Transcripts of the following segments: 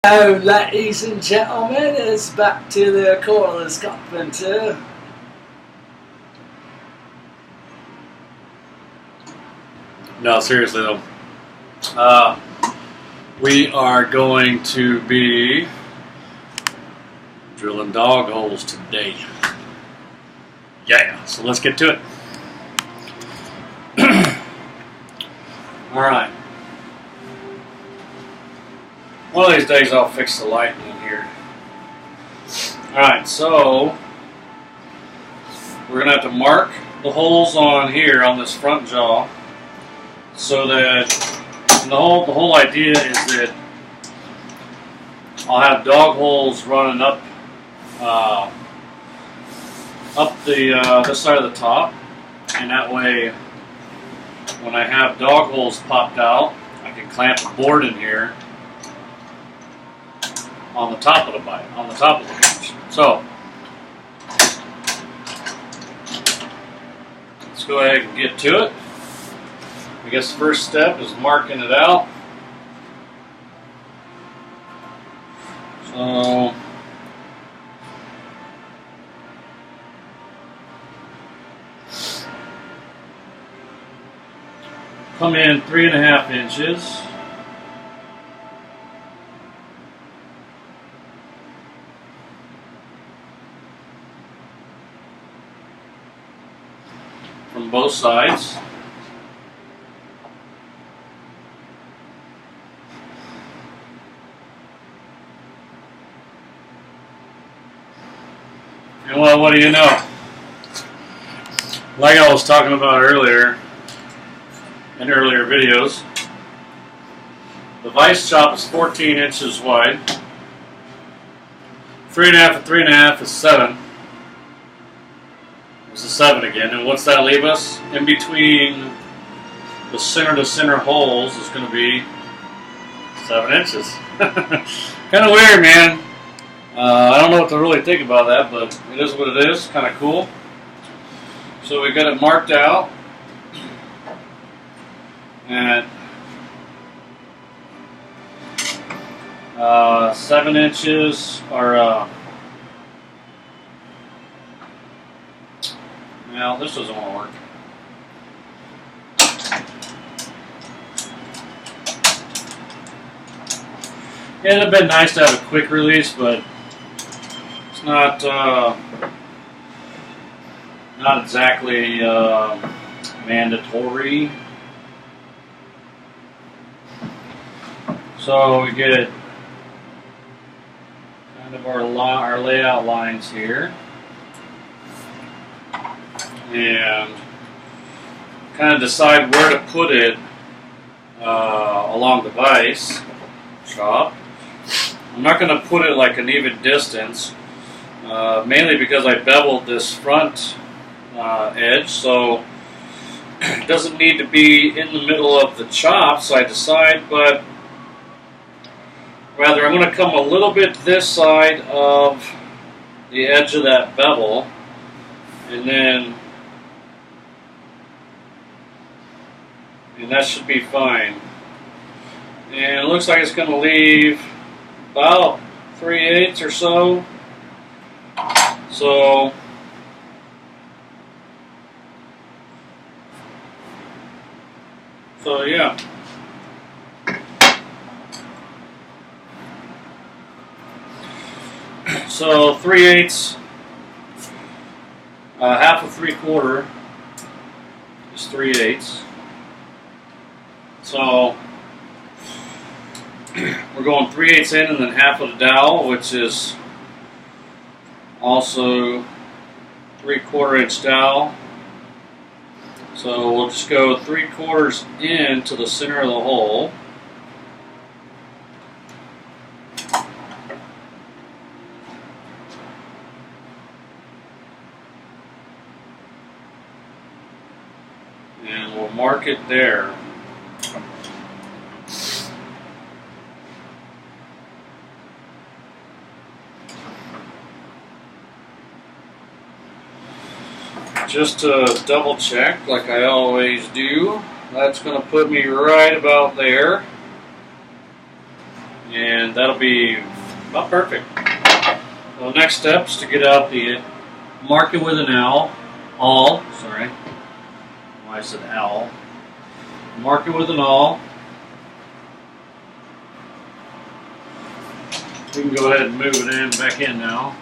Hello ladies and gentlemen, it's back to the Cordless Carpenter. No, seriously though. We are going to be drilling dog holes today. Yeah, so let's get to it. Alright. One of these days I'll fix the lighting in here. Alright, so we're going to have to mark the holes on here on this front jaw so that the whole idea is that I'll have dog holes running up this side of the top, and that way when I have dog holes popped out I can clamp the board in here on the top of the bench. So let's go ahead and get to it. I guess the first step is marking it out. So come in 3.5 inches. From both sides. And well, what do you know? Like I was talking about earlier, in earlier videos, the vise chop is 14 inches wide. 3.5 and 3.5 is 7. It's a 7 again, and what's that leave us? In between the center to center holes is going to be 7 inches. Kind of weird, man. I don't know what to really think about that, but it is what it is. Kind of cool. So we got it marked out at 7 inches, or well, this doesn't want to work. Yeah, it'd have been nice to have a quick release, but it's not exactly mandatory. So we get kind of our layout lines here, and kind of decide where to put it along the vise chop. I'm not going to put it like an even distance, mainly because I beveled this front edge, so it doesn't need to be in the middle of the chop, so I decide, but rather I'm going to come a little bit this side of the edge of that bevel, and that should be fine. And it looks like it's going to leave about 3/8 or so. So yeah. So 3/8, half of 3/4 is 3/8. So we're going 3/8 in and then half of the dowel, which is also 3/4 inch dowel. So we'll just go 3/4 into the center of the hole. And we'll mark it there. Just to double check, like I always do, that's going to put me right about there. And and that'll be about perfect. So the next step is to get out the mark it with an awl. Sorry, why I said owl. Mark it with an awl. We can go ahead and move it back in now.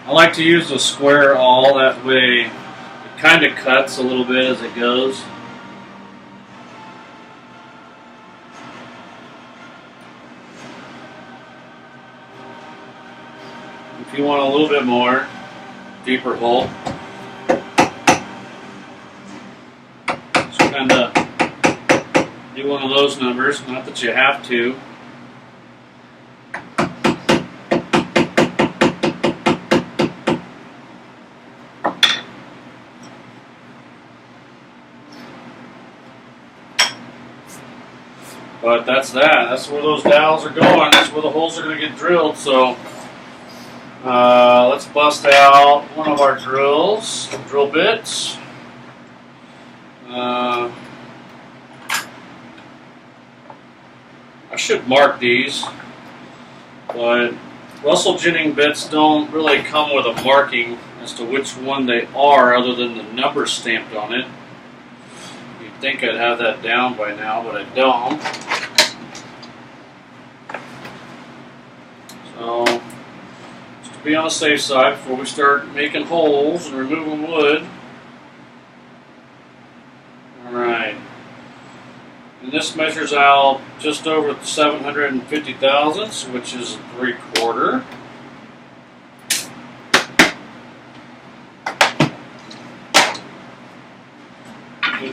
I like to use a square awl, that way it kind of cuts a little bit as it goes. If you want a little bit more, deeper hole, just kind of do one of those numbers, not that you have to. But that's that. That's where those dowels are going. That's where the holes are going to get drilled. So let's bust out one of our drill bits. I should mark these, but Russell Jennings bits don't really come with a marking as to which one they are, other than the number stamped on it. You'd think I'd have that down by now, but I don't. So, just to be on the safe side before we start making holes and removing wood. Alright. And this measures out just over 750 thousandths, which is 3/4.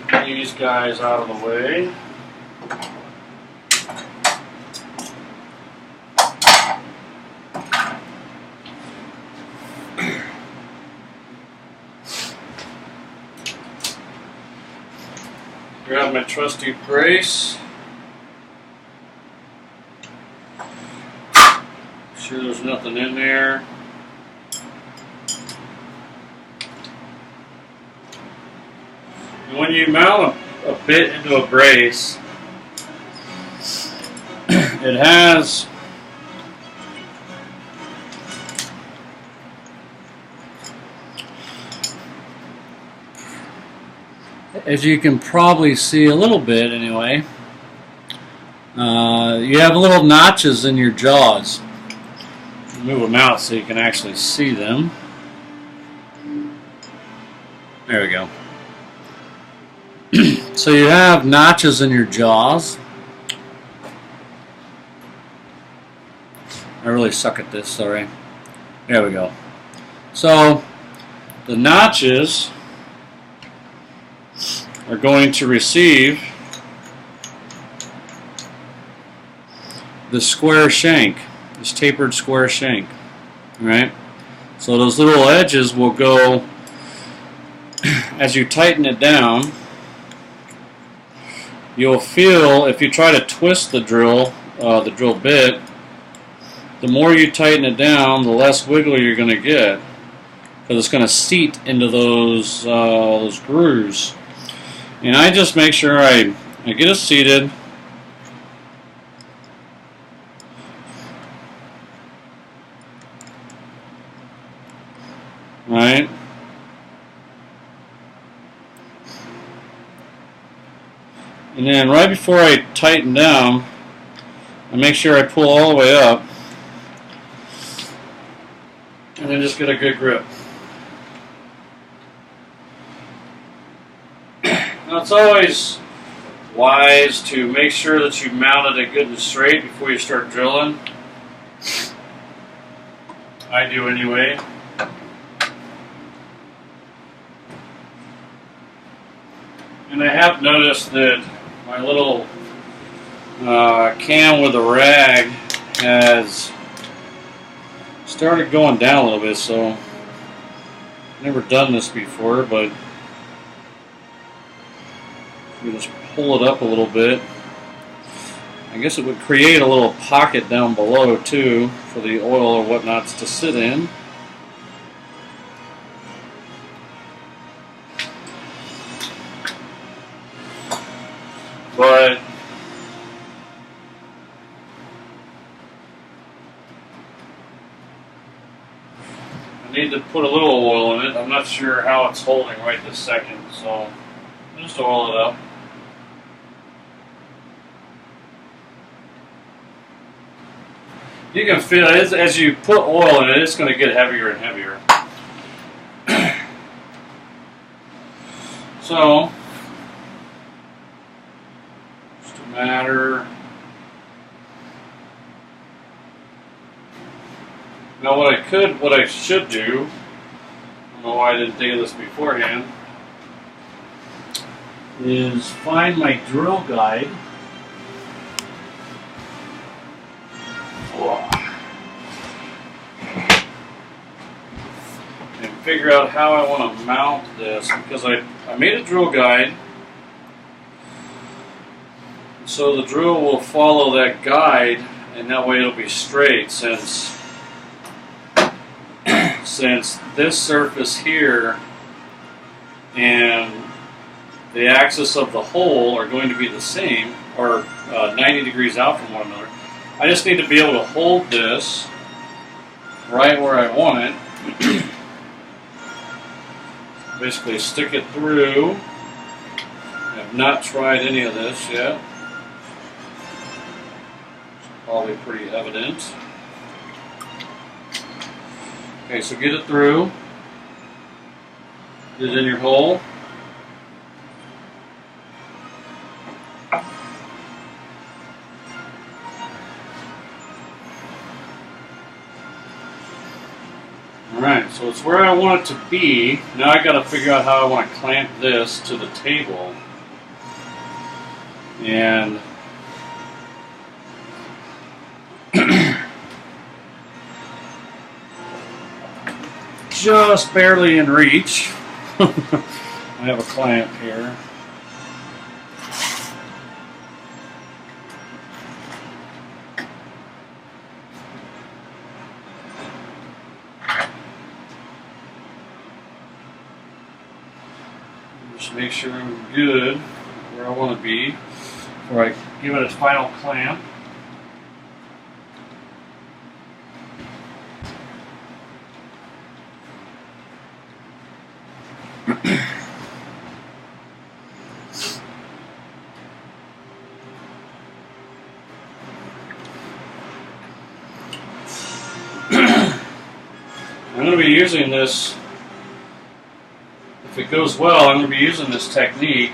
Get these guys out of the way. Grab my trusty brace. Sure there's nothing in there. And when you mount a bit into a brace, it has as you can probably see a little bit anyway, you have little notches in your jaws. Move them out so you can actually see them. There we go. So you have notches in your jaws. I really suck at this, sorry. There we go. So the notches are going to receive the square shank, this tapered square shank. Alright? So those little edges will go, as you tighten it down, you'll feel, if you try to twist the drill bit, the more you tighten it down, the less wiggle you're going to get, because it's going to seat into those grooves. And I just make sure I get it seated. Right? And then right before I tighten down, I make sure I pull all the way up. And then just get a good grip. Now it's always wise to make sure that you mounted it good and straight before you start drilling. I do anyway. And I have noticed that my little can with a rag has started going down a little bit, so I've never done this before, but you just pull it up a little bit. I I guess it would create a little pocket down below too for the oil or whatnots to sit in. But I need to put a little oil in it. I'm not sure how it's holding right this second, so just oil it up. You can feel it as you put oil in it, it's going to get heavier and heavier. So, just a matter. Now, what I should do, I don't know why I didn't think of this beforehand, is find my drill guide. And figure out how I want to mount this, because I made a drill guide so the drill will follow that guide, and that way it'll be straight, since this surface here and the axis of the hole are going to be the same, or 90 degrees out from one another. I just need to be able to hold this right where I want it. Basically stick it through. I have not tried any of this yet. It's probably pretty evident. Okay, so get it through. Get it in your hole. Alright, so it's where I want it to be. Now I got to figure out how I want to clamp this to the table. And just barely in reach. I have a clamp here. Just make sure I'm good where I want to be before I give it its final clamp. I'm going to be using this, if it goes well, I'm going to be using this technique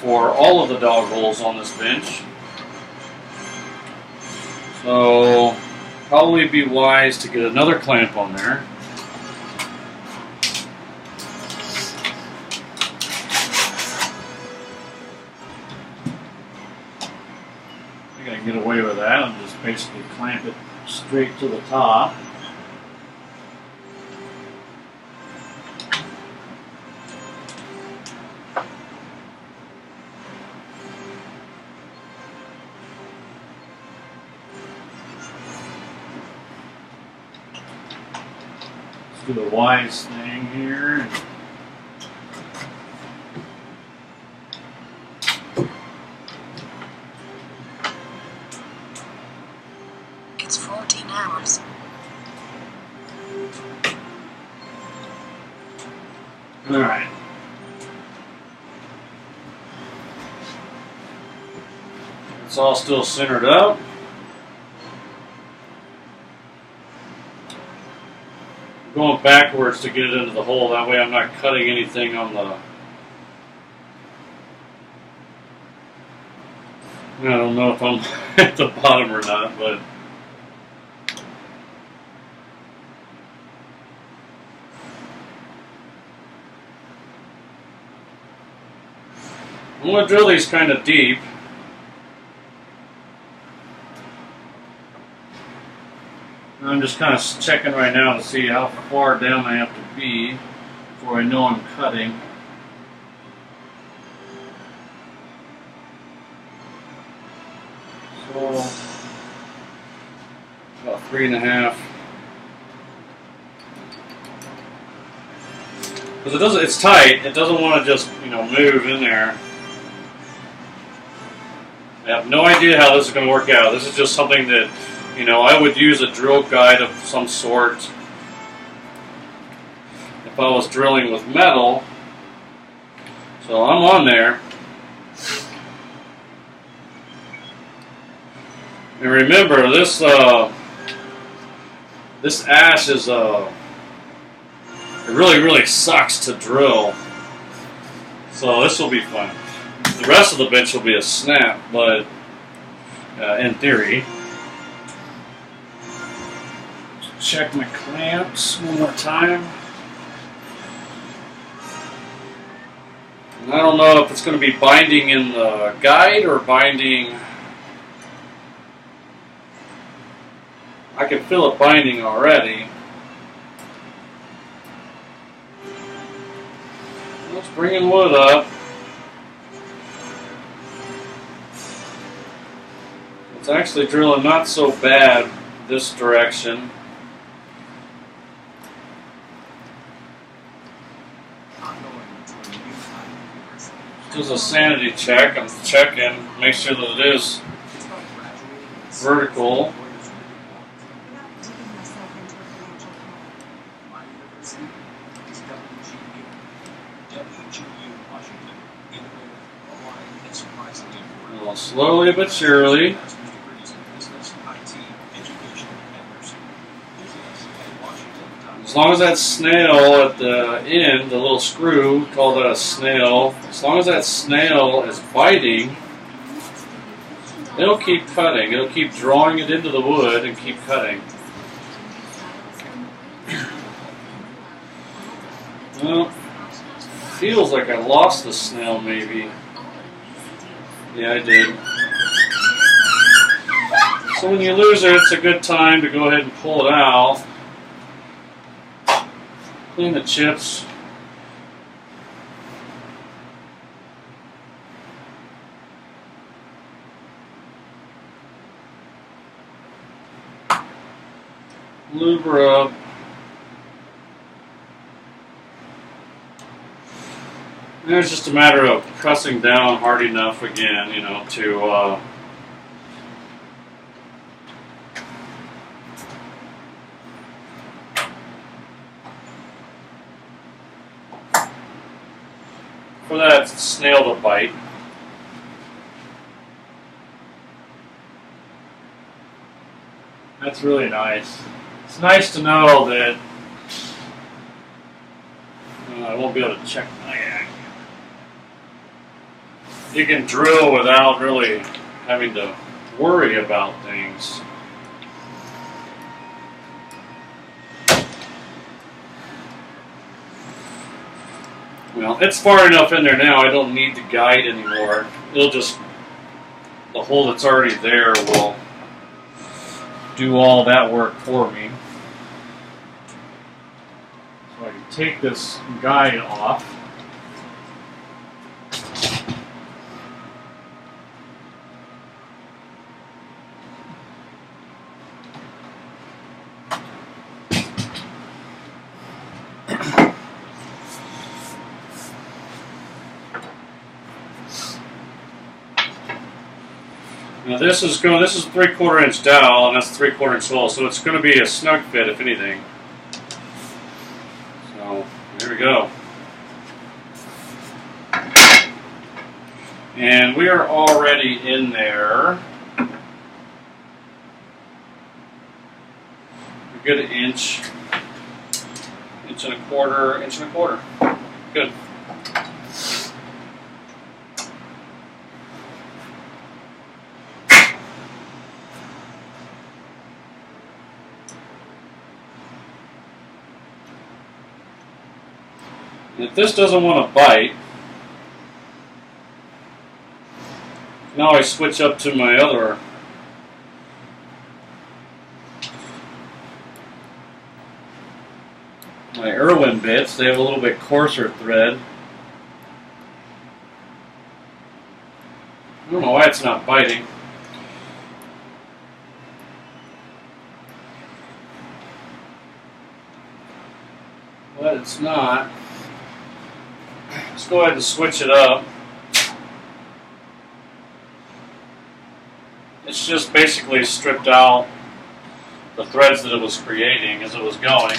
for all of the dog holes on this bench. So, probably be wise to get another clamp on there. I think I can get away with that and just basically clamp it straight to the top. Do the Vise thing here. It's 14 hours. All right. It's all still centered up. Going backwards to get it into the hole, that way I'm not cutting anything on the, I don't know if I'm at the bottom or not, but I'm going to drill these kind of deep. I'm just kind of checking right now to see how far down I have to be before I know I'm cutting. About 3.5. Because it's tight. It doesn't want to just, move in there. I have no idea how this is going to work out. This is just something that, I would use a drill guide of some sort if I was drilling with metal. So I'm on there. And remember, this ash is it really, really sucks to drill. So this will be fun. The rest of the bench will be a snap, but in theory. Check my clamps one more time. And I don't know if it's going to be binding in the guide or binding. I can feel it binding already. Let's bring wood up. It's actually drilling not so bad this direction. Just a sanity check. I'm checking, make sure that it is vertical. Well, slowly but surely. As long as that snail at the end, the little screw, call that a snail, as long as that snail is biting, it'll keep cutting. It'll keep drawing it into the wood and keep cutting. Well, feels like I lost the snail maybe. Yeah, I did. So when you lose it, it's a good time to go ahead and pull it out. Clean the chips. Lube her up. And it's just a matter of pressing down hard enough again, to for that snail to bite. That's really nice. It's nice to know that I won't be able to check. You can drill without really having to worry about things. Well, it's far enough in there now, I don't need the guide anymore. It'll just, the hole that's already there will do all that work for me. So I can take this guide off. Now this is 3/4 inch dowel, and that's 3/4 inch hole, so it's going to be a snug fit if anything. So here we go. And we are already in there. A good inch and a quarter. Good. If this doesn't want to bite, now I switch up to my other Irwin bits. They have a little bit coarser thread. I don't know why it's not biting. but it's not. Let's go ahead and switch it up. It's just basically stripped out the threads that it was creating as it was going.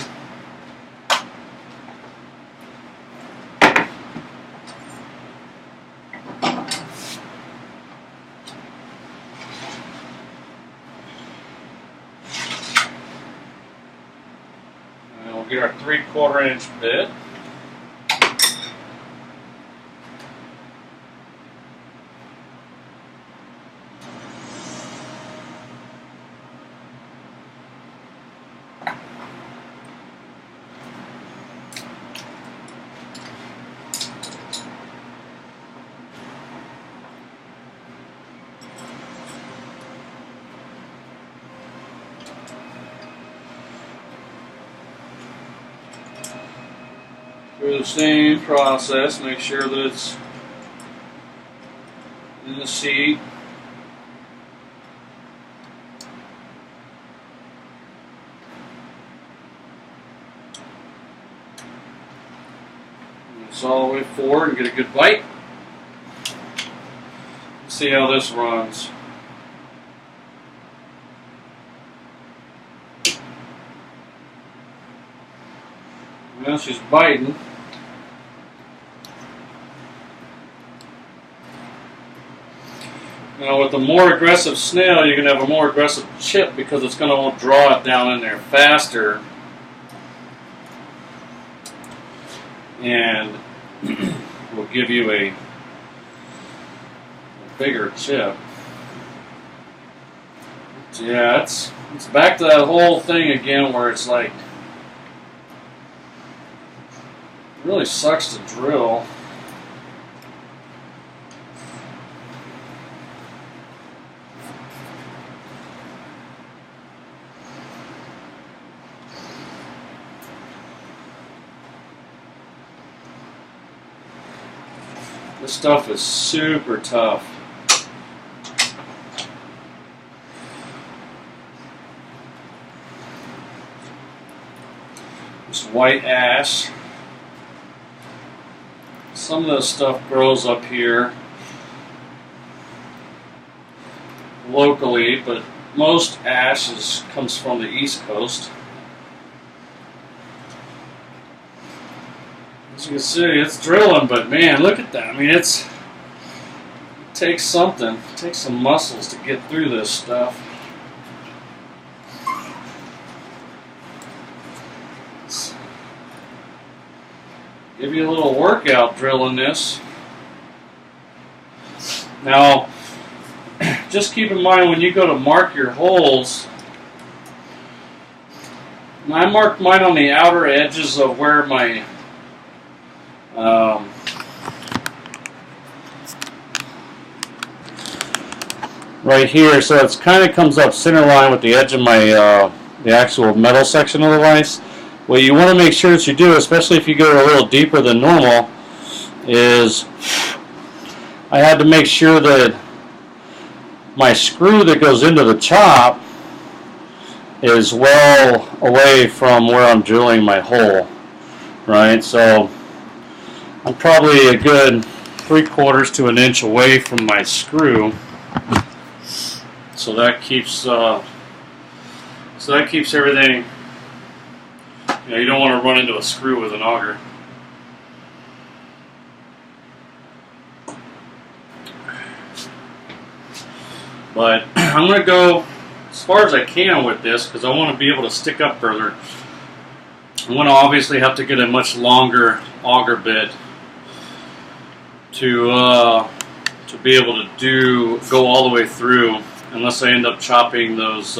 And we'll get our 3/4 inch bit. Through the same process, make sure that it's in the seat. It's all the way forward and get a good bite. Let's see how this runs. Well, she's biting. Now, with a more aggressive snail, you're going to have a more aggressive chip because it's going to draw it down in there faster. And will give you a bigger chip. So yeah, it's back to that whole thing again where it's like, it really sucks to drill. This stuff is super tough. This white ash. Some of this stuff grows up here locally, but most ash comes from the East Coast. As you can see, it's drilling, but man, look at that. I mean, it takes something. It takes some muscles to get through this stuff. Give you a little workout drilling this. Now, just keep in mind when you go to mark your holes, I marked mine on the outer edges of where my right here, so it kind of comes up center line with the edge of my the actual metal section of the vise. What you want to make sure that you do, especially if you go a little deeper than normal, is I had to make sure that my screw that goes into the chop is well away from where I'm drilling my hole, right? So I'm probably a good 3/4 to an inch away from my screw, so that keeps everything. You know, you don't want to run into a screw with an auger. But I'm going to go as far as I can with this because I want to be able to stick up further. I'm going to obviously have to get a much longer auger bit to be able to go all the way through, unless I end up chopping those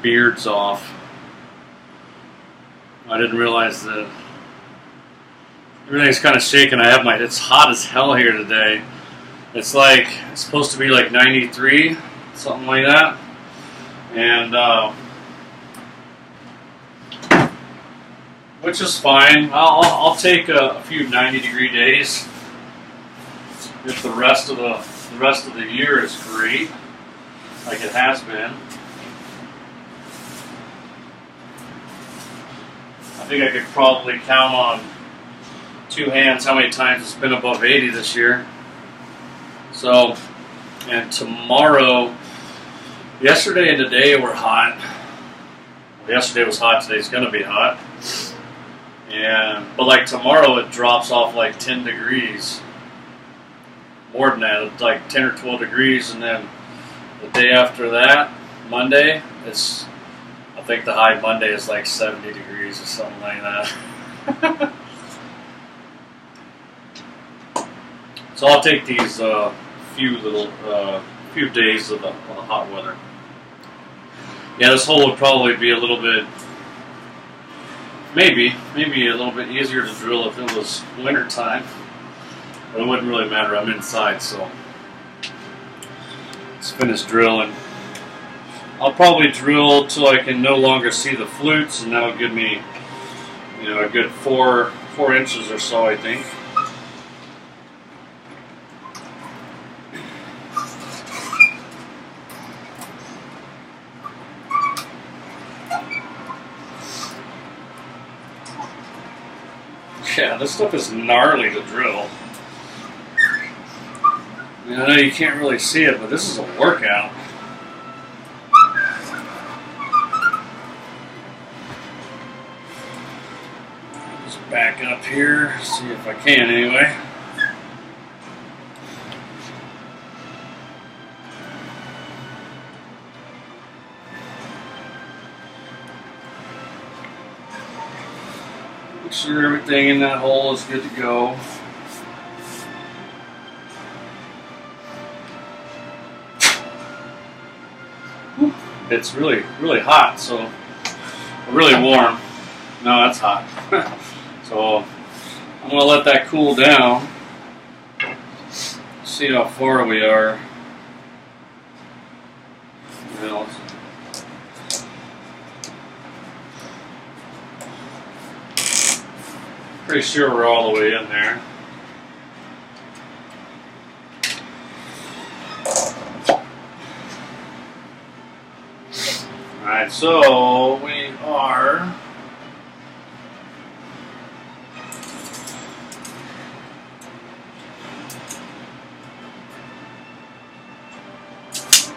beards off. I didn't realize that everything's kind of shaking. It's hot as hell here today. It's supposed to be like 93, something like that. And which is fine. I'll take a few 90-degree days if the rest of the year is great, like it has been. I think I could probably count on two hands how many times it's been above 80 this year. So, and tomorrow, yesterday and today were hot. Well, yesterday was hot, today's going to be hot. But like tomorrow it drops off like 10 degrees. More than that, it's like 10 or 12 degrees, and then the day after that, Monday, I think the high Monday is like 70 degrees or something like that. So I'll take these few days of the hot weather. Yeah, this hole would probably be a little bit, maybe a little bit easier to drill if it was winter time. But it wouldn't really matter. I'm inside, so let's finish drilling. I'll probably drill till I can no longer see the flutes, and that'll give me, a good 4 inches or so, I think. Yeah, this stuff is gnarly to drill. I know you can't really see it, but this is a workout. Just back up here, see if I can anyway. Make sure everything in that hole is good to go. It's really, really hot, so really warm. No, that's hot. So I'm going to let that cool down. See how far we are. Pretty sure we're all the way in there. Alright, so we are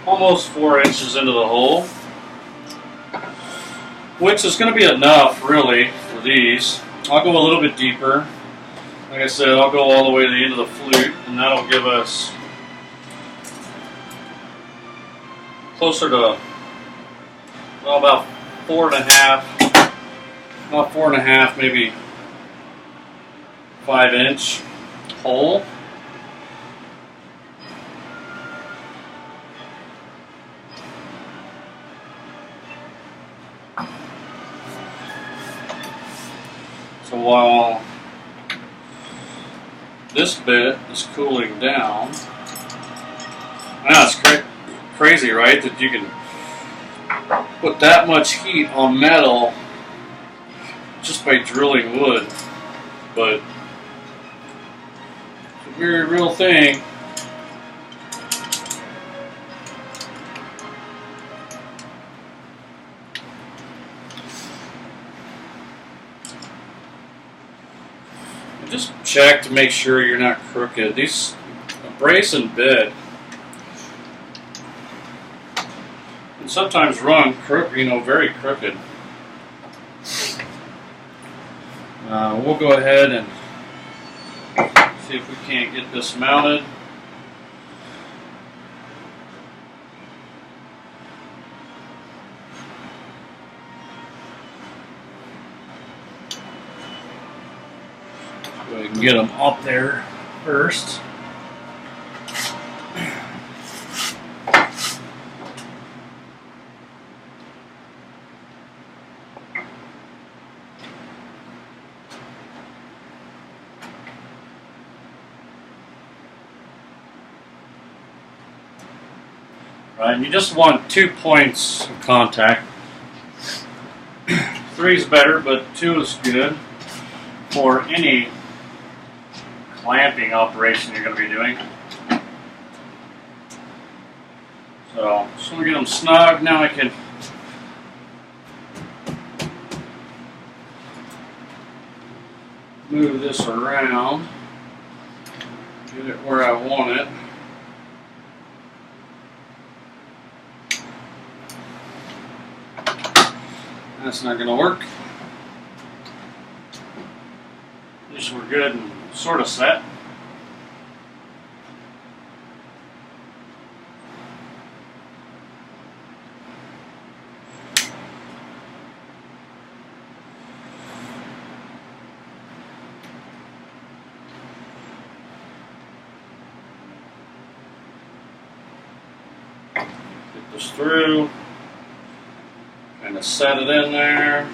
almost 4 inches into the hole, which is going to be enough, really, for these. I'll go a little bit deeper. Like I said, I'll go all the way to the end of the flute, and that'll give us closer to, well, about 4.5, maybe 5-inch hole. So while this bit is cooling down, it's crazy, right? That you can put that much heat on metal just by drilling wood, but it's a very real thing. Just check to make sure you're not crooked. These brace and bit and sometimes run very crooked. We'll go ahead and see if we can't get this mounted. So we can get them up there first. Right, and you just want 2 points of contact. 3 is better, but 2 is good for any clamping operation you're going to be doing. So, just want to get them snug. Now I can move this around, get it where I want it. That's not going to work. At least we're good and sort of set. Get this through. Kind of set it in there.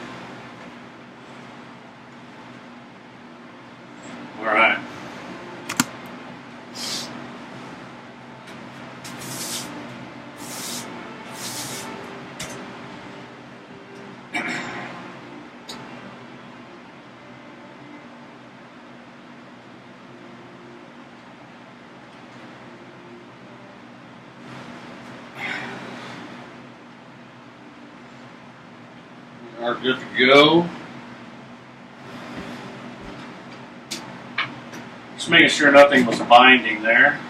All right. We are good to go. Just making sure nothing was binding there.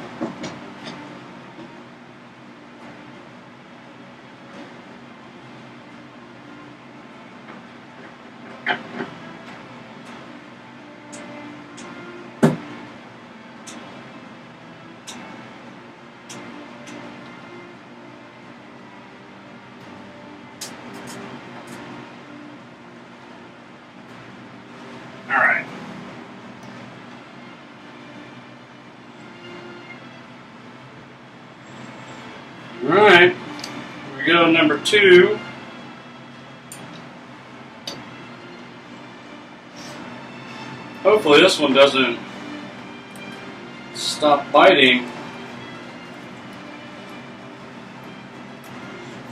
Alright. Alright. Here we go, number 2. Hopefully this one doesn't stop biting.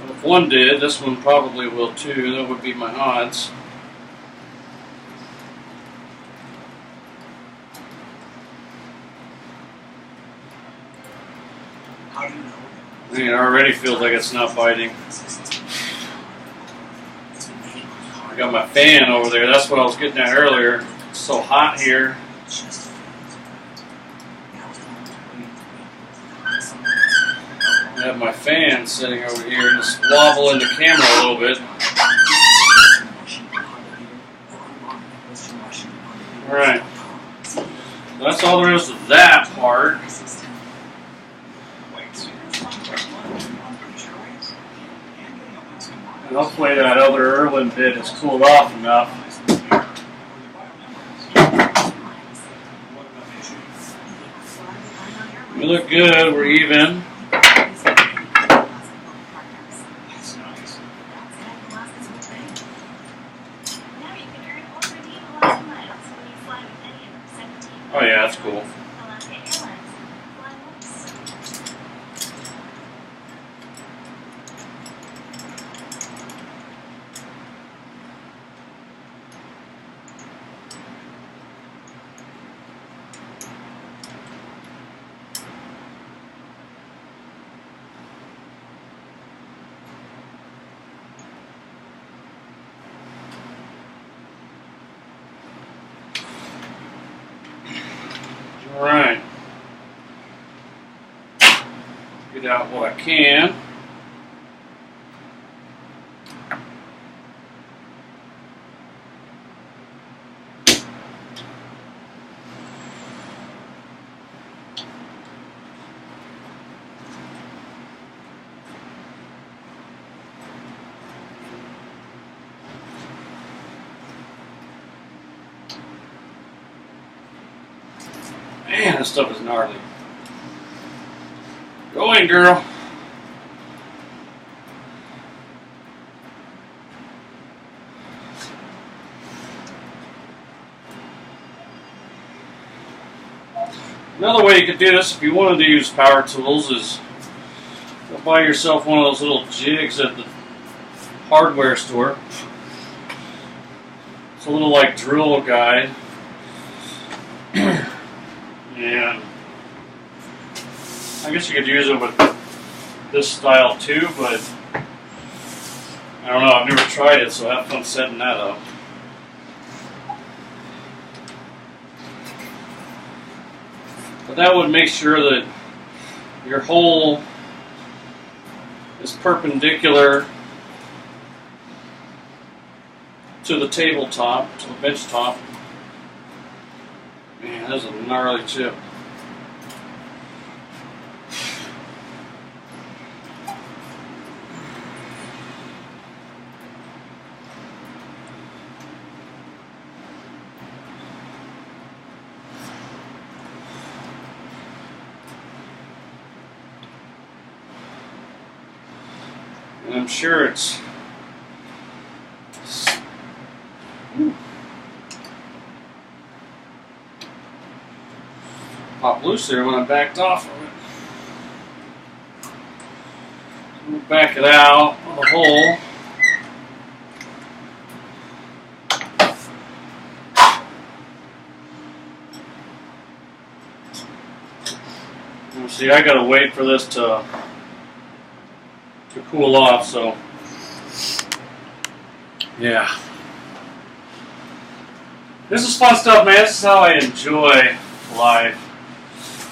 But if one did, this one probably will too. That would be my odds. How do you know? I mean, it already feels like it's not biting. I got my fan over there. That's what I was getting at earlier. It's so hot here. I have my fan sitting over here, just wobbling the camera a little bit. Alright. That's all there is to that part. And hopefully that other Irwin bit has cooled off enough. We look good, we're even. Oh yeah, that's cool. Alright. Get out what I can. Man, this stuff is gnarly. Go in, girl. Another way you could do this if you wanted to use power tools is go buy yourself one of those little jigs at the hardware store. It's a little like drill guide. And I guess you could use it with this style too, but I don't know, I've never tried it, so have fun setting that up. But that would make sure that your hole is perpendicular to the tabletop, to the bench top. Man, that's a gnarly chip. And I'm sure it's popped loose there when I backed off of it. We'll back it out of the hole. See, I gotta wait for this to cool off, so yeah. This is fun stuff, man. This is how I enjoy life.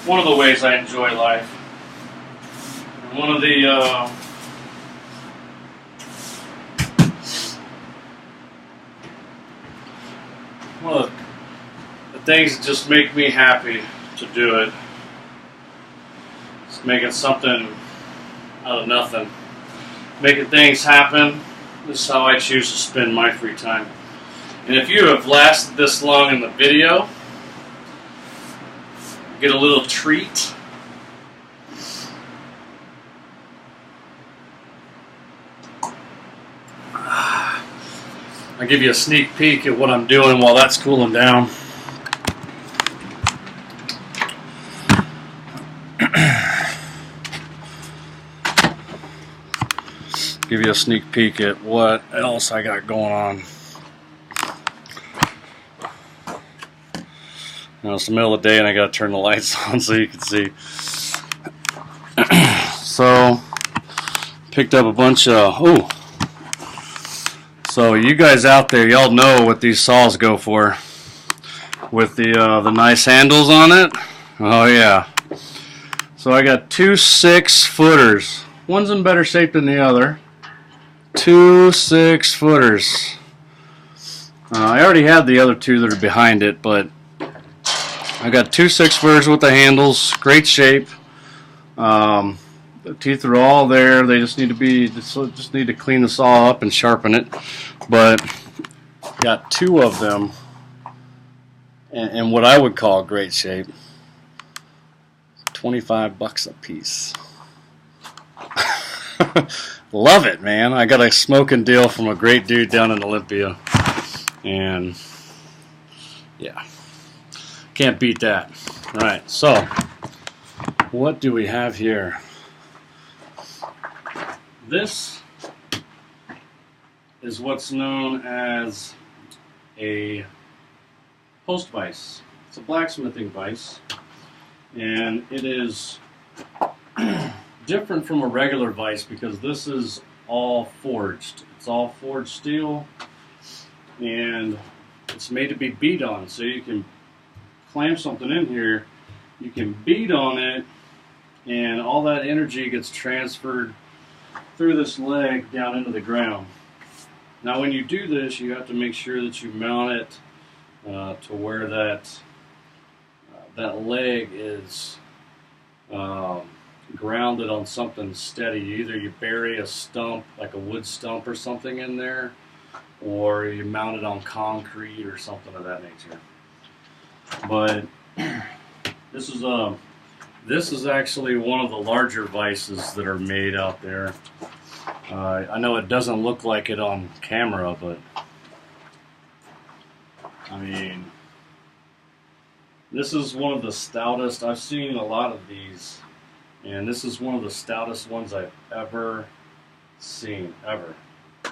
One of the ways I enjoy life. And one of the things that just make me happy to do it. It's making something out of nothing. Making things happen. This is how I choose to spend my free time. And if you have lasted this long in the video, get a little treat. I'll give you a sneak peek at what I'm doing while that's cooling down. Give you a sneak peek at what else I got going on. Now it's the middle of the day and I gotta turn the lights on so you can see. So, picked up a bunch of, so you guys out there, y'all know what these saws go for. With the nice handles on it. Oh yeah. So I got two 6-footers. One's in better shape than the other. Two 6-footers. I already had the other two that are behind it, but I got two 6-footers with the handles, great shape. The teeth are all there. They just need to clean the saw up and sharpen it. But got two of them in what I would call great shape. $25 a piece. Love it, man. I got a smoking deal from a great dude down in Olympia. And yeah, can't beat that. All right, so what do we have here? This is what's known as a post vise. It's a blacksmithing vise, and it is different from a regular vise because this is all forged. It's all forged steel, and it's made to be beat on. So you can clamp something in here, you can beat on it, and all that energy gets transferred through this leg down into the ground. Now when you do this, you have to make sure that you mount it to where that leg is grounded on something steady. Either you bury a stump, like a wood stump or something in there, or you mount it on concrete or something of that nature. But this is actually one of the larger vices that are made out there. I know it doesn't look like it on camera, but I mean, this is one of the stoutest. I've seen a lot of these, and this is one of the stoutest ones I've ever seen, ever.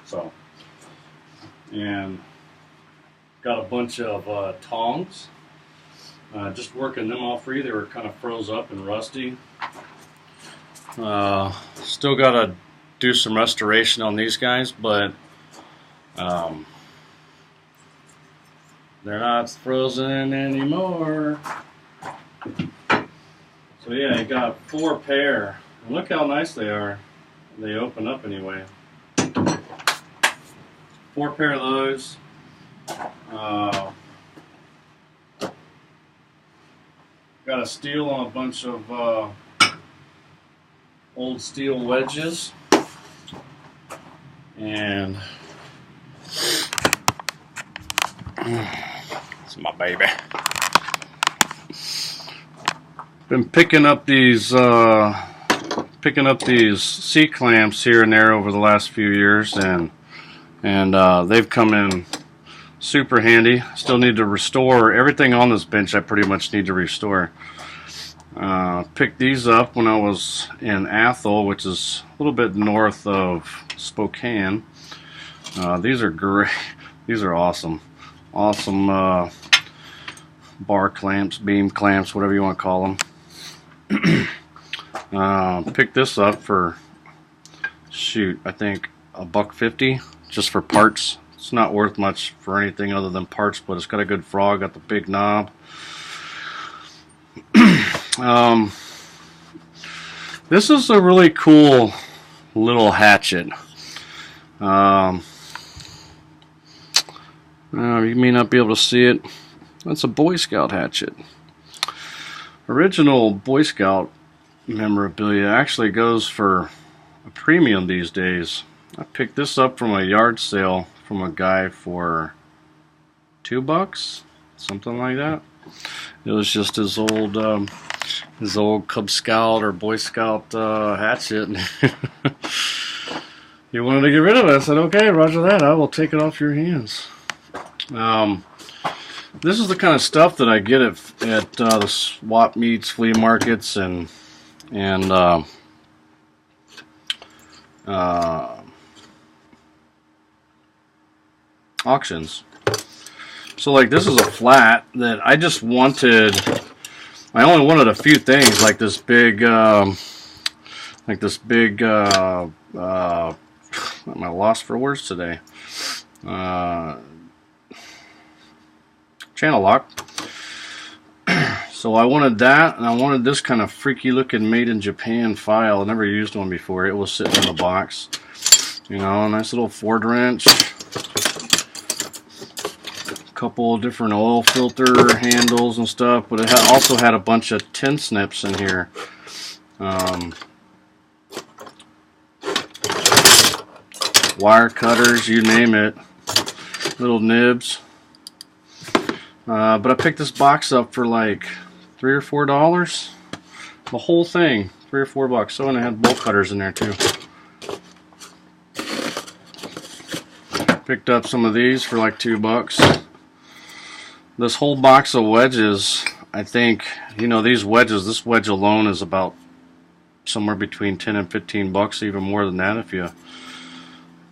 So, and got a bunch of tongs. Just working them all free. They were kind of froze up and rusty. Still got to do some restoration on these guys, but they're not frozen anymore. So yeah, I got 4 pair. And look how nice they are. They open up anyway. 4 pair of those. Got a steel on a bunch of old steel wedges. And it's my baby. Been picking up these C clamps here and there over the last few years, and they've come in super handy. Still need to restore everything on this bench. I pretty much need to restore. Picked these up when I was in Athol, which is a little bit north of Spokane. These are great. These are awesome. Awesome bar clamps, beam clamps, whatever you want to call them. Picked this up for, shoot, I think $1.50 just for parts. It's not worth much for anything other than parts, but it's got a good frog, got the big knob. This is a really cool little hatchet. You may not be able to see it. That's a Boy Scout hatchet. Original Boy Scout memorabilia actually goes for a premium these days. I picked this up from a yard sale from a guy for $2, something like that. It was just his old Cub Scout or Boy Scout hatchet. He wanted to get rid of it. I said, okay, roger that. I will take it off your hands. This is the kind of stuff that I get at the swap meets, flea markets, and auctions. So like this is a flat that I just wanted. I only wanted a few things like this big, I'm at a loss for words today. Channel lock. So I wanted that, and I wanted this kind of freaky looking made in Japan file. I never used one before. It was sitting in the box. You know, a nice little Ford wrench. A couple of different oil filter handles and stuff, but it also had a bunch of tin snips in here. Wire cutters, you name it. Little nibs. But I picked this box up for like $3 or $4. The whole thing, $3 or $4. So, and it had bolt cutters in there too. Picked up some of these for like $2. This whole box of wedges, I think, you know, these wedges, this wedge alone is about somewhere between 10 and 15 bucks, even more than that if you.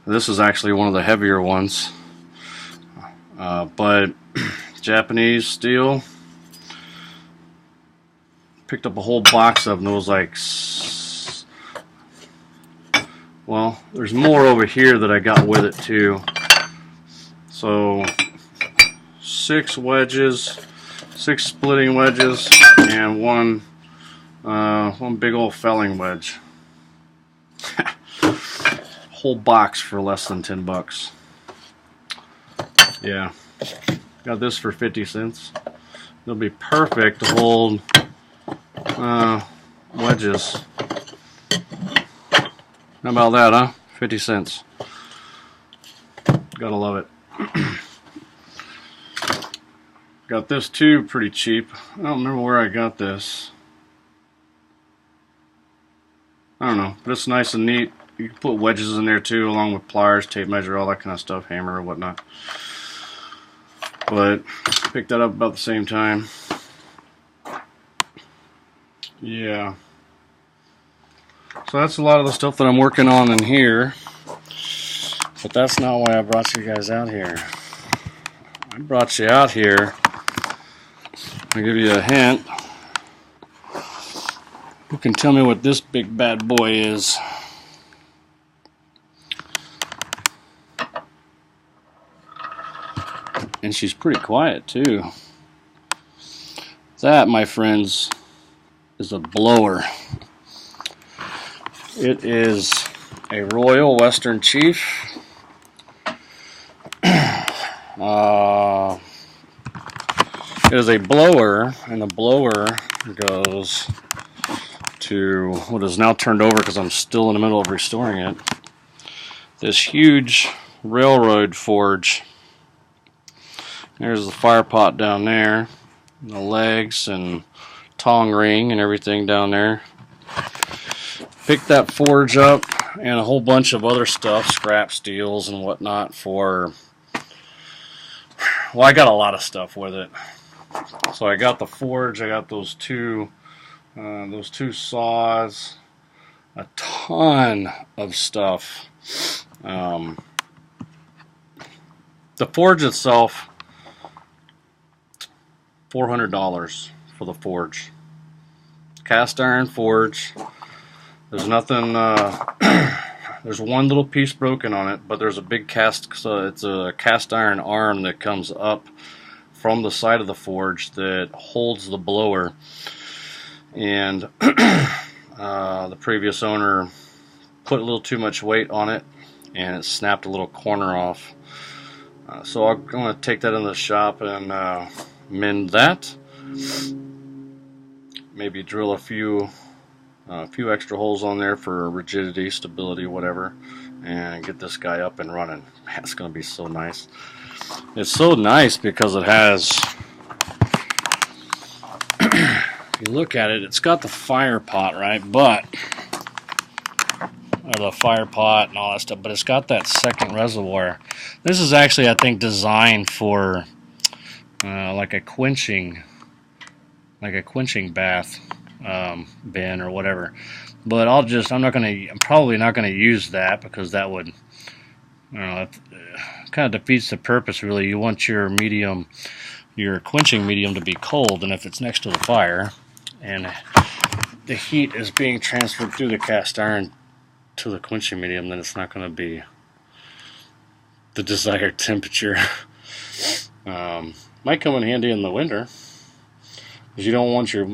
This is actually one of the heavier ones. But Japanese steel. Picked up a whole box of them. There was like, well, there's more over here that I got with it too. So 6 wedges, 6 splitting wedges, and one big old felling wedge. Whole box for less than $10. Yeah, got this for 50 cents. It'll be perfect to hold wedges. How about that, huh? 50 cents. Gotta love it. Got this too pretty cheap. I don't remember where I got this. I don't know, but it's nice and neat. You can put wedges in there too, along with pliers, tape measure, all that kind of stuff, hammer or whatnot. But picked that up about the same time. Yeah. So that's a lot of the stuff that I'm working on in here. But that's not why I brought you guys out here. I brought you out here. I'll give you a hint. Who can tell me what this big bad boy is? And she's pretty quiet too. That, my friends, is a blower. It is a Royal Western Chief. It is a blower, and the blower goes to what is now turned over because I'm still in the middle of restoring it. This huge railroad forge. There's the fire pot down there, the legs and tong ring and everything down there. Picked that forge up and a whole bunch of other stuff, scrap steels and whatnot for, well, I got a lot of stuff with it. So I got the forge, I got those two saws, a ton of stuff. The forge itself, $400 for the forge. Cast iron forge. There's nothing, there's one little piece broken on it, but there's a big it's a cast iron arm that comes up from the side of the forge that holds the blower. And the previous owner put a little too much weight on it, and it snapped a little corner off. So I'm going to take that into the shop and mend that. Maybe drill a few extra holes on there for rigidity, stability, whatever, and get this guy up and running. Man, it's going to be so nice. It's so nice because it has, if you look at it, it's got the fire pot, right? Or the fire pot and all that stuff, but it's got that second reservoir. This is actually, I think, designed for like a quenching bath bin or whatever. But I'm probably not gonna use that because that would, I don't know, it kind of defeats the purpose. Really, you want your quenching medium to be cold, and if it's next to the fire and the heat is being transferred through the cast iron to the quenching medium, then it's not going to be the desired temperature. Might come in handy in the winter, because you don't want your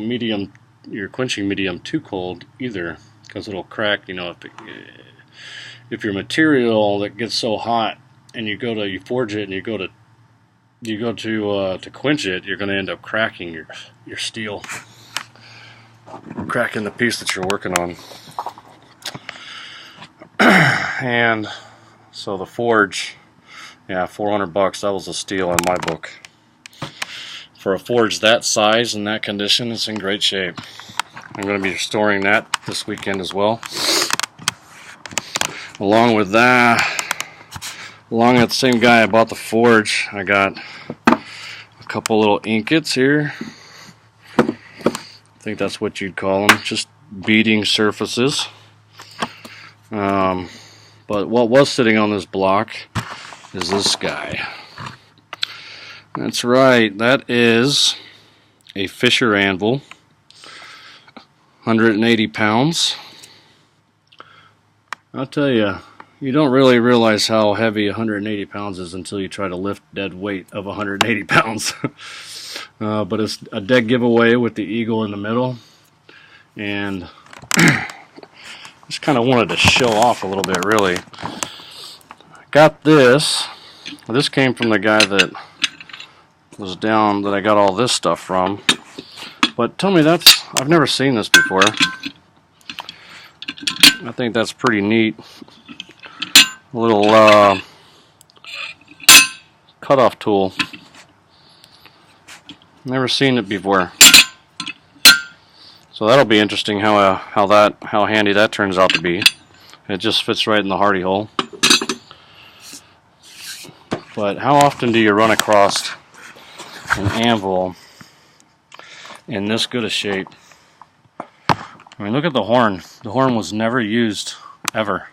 quenching medium too cold either, because it'll crack. You know, if your material that gets so hot and you forge it and you go to quench it, you're going to end up cracking your steel, cracking the piece that you're working on. And so the forge, yeah, $400. That was a steal in my book. For a forge that size and that condition, it's in great shape. I'm going to be restoring that this weekend as well. Along with that same guy I bought the forge, I got a couple little inkets here. I think that's what you'd call them, just beading surfaces. But what was sitting on this block is this guy. That's right, that is a Fisher anvil, 180 pounds. I'll tell you, you don't really realize how heavy 180 pounds is until you try to lift dead weight of 180 pounds. But it's a dead giveaway with the eagle in the middle. And just kind of wanted to show off a little bit, really. Got this. This came from the guy that was down, that I got all this stuff from. But tell me, I've never seen this before. I think that's pretty neat. A little cutoff tool. Never seen it before. So that'll be interesting how handy that turns out to be. It just fits right in the hardy hole. But how often do you run across an anvil in this good a shape? I mean, look at the horn. The horn was never used, ever.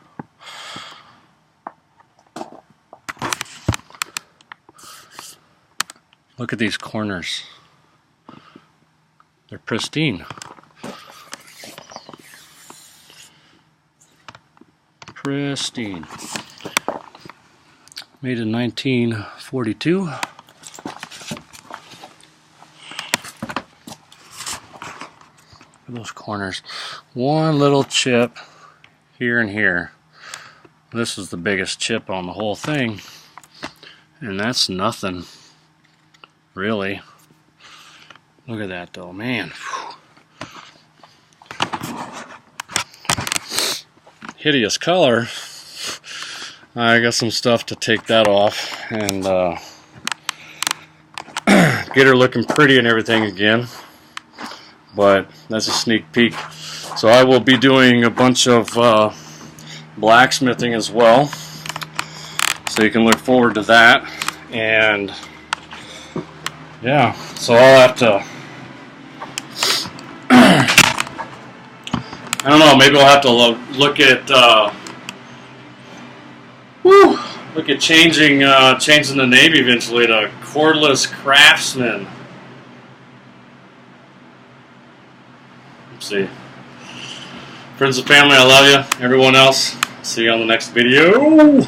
Look at these corners. They're pristine. Pristine. Made in 1942. at those corners. One little chip here and here. This is the biggest chip on the whole thing. And that's nothing, really. Look at that though, man. Hideous color. I got some stuff to take that off and get her looking pretty and everything again. But that's a sneak peek. So I will be doing a bunch of blacksmithing as well. So you can look forward to that. And yeah, so I'll have to I don't know, maybe I'll have to look at look at changing the name eventually to Cordless Craftsman. Let's see. Friends and family, I love you. Everyone else, see you on the next video.